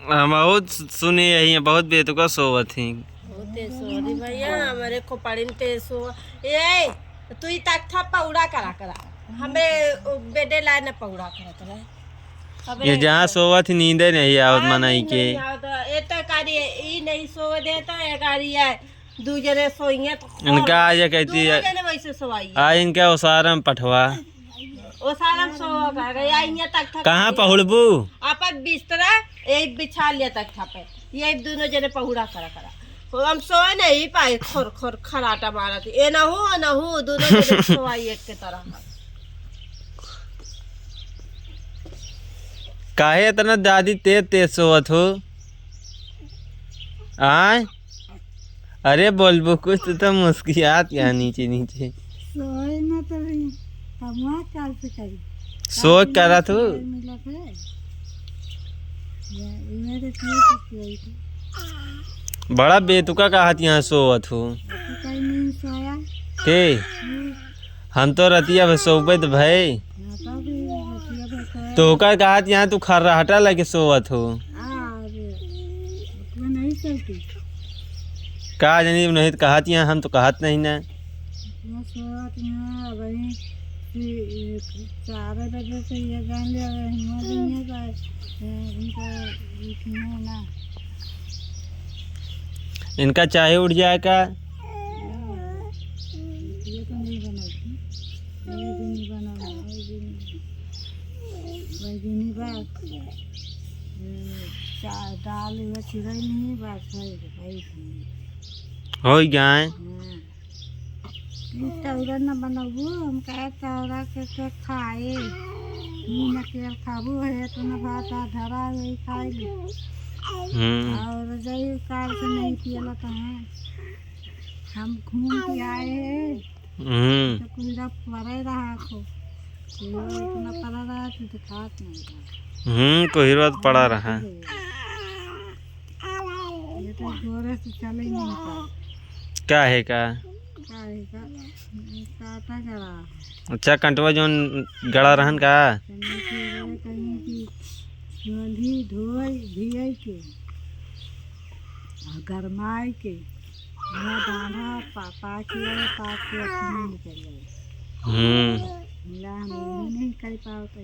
हम बहुत सुनी यही है, बहुत बेतुका सोवत थी। बहुत तेज सोवत भैया हमारे को पड़ी तेज सो ये तू ही तक था पौड़ा करा हमें बेडे लाए न पौड़ा करा ये जहाँ सोवत थी नींदे नहीं आवत मनाई के। ये तो कारी ई नहीं सो देता है कारी है दूसरे सोइए तो इनका आज कहती है वैसे सोवाई आ इनका उसारम पठवा ओ सारा सो गया यहाँ तक था कहाँ पहुड़बू आपन बिस्तरा एक बिछा लिया तक था पे ये दोनों जने पहुड़ा करा हम सोए नहीं पाए खोर खोर खराटा मारा थी ए ना हो दोनों जने सोवाई एक के तरह। काहे इतना दादी तेज तेज सोवत हो आय? अरे बोलबो कुछ तो मुस्कियात यहाँ नीचे नीचे सोए ना तो कमा काल से करी सो करा तू मिला थे मेरे किए थी बड़ा बेतुका कहत यहाँ सोवत हो कहीं नहीं सोया के हम तो रतिया भर सोबे तो भाई तो भी रतिया भर सोया तो का कहत यहाँ तू खर्राटा लगे सोवत हो वो नहीं चलती का जानी नहीं तो कहत यहाँ हम तो कहत नहीं ना मैं सोत यहाँ वही 4 बजे से ये जान लिया इनका उठना ना इनका चाहे उठ जाए का ये तो नहीं बनाती वही दिन बनाना वही दिन बात दाल हुआ चिड़ै नहीं बात है हो जाए तौरा न बनाबू हम कहे तौरा के खाए न केल खाबू है तो न भात धरा वही खाए ली और जई कार से नहीं पियला कहाँ हम घूम के आए हैं तो कुछ पड़े रहा को इतना पड़ा रहा तो खात नहीं कोई बात पड़ा रहा ये तो जोरे से चले ही नहीं पा क्या है का काटा गड़ा अच्छा कंटवा जो गड़ा रहन का कहीं की चूल्ही धोई धिये के गरमाए के बांधा पापा के पाप के अपने निकल गए मिला हम नहीं कर पाओ तो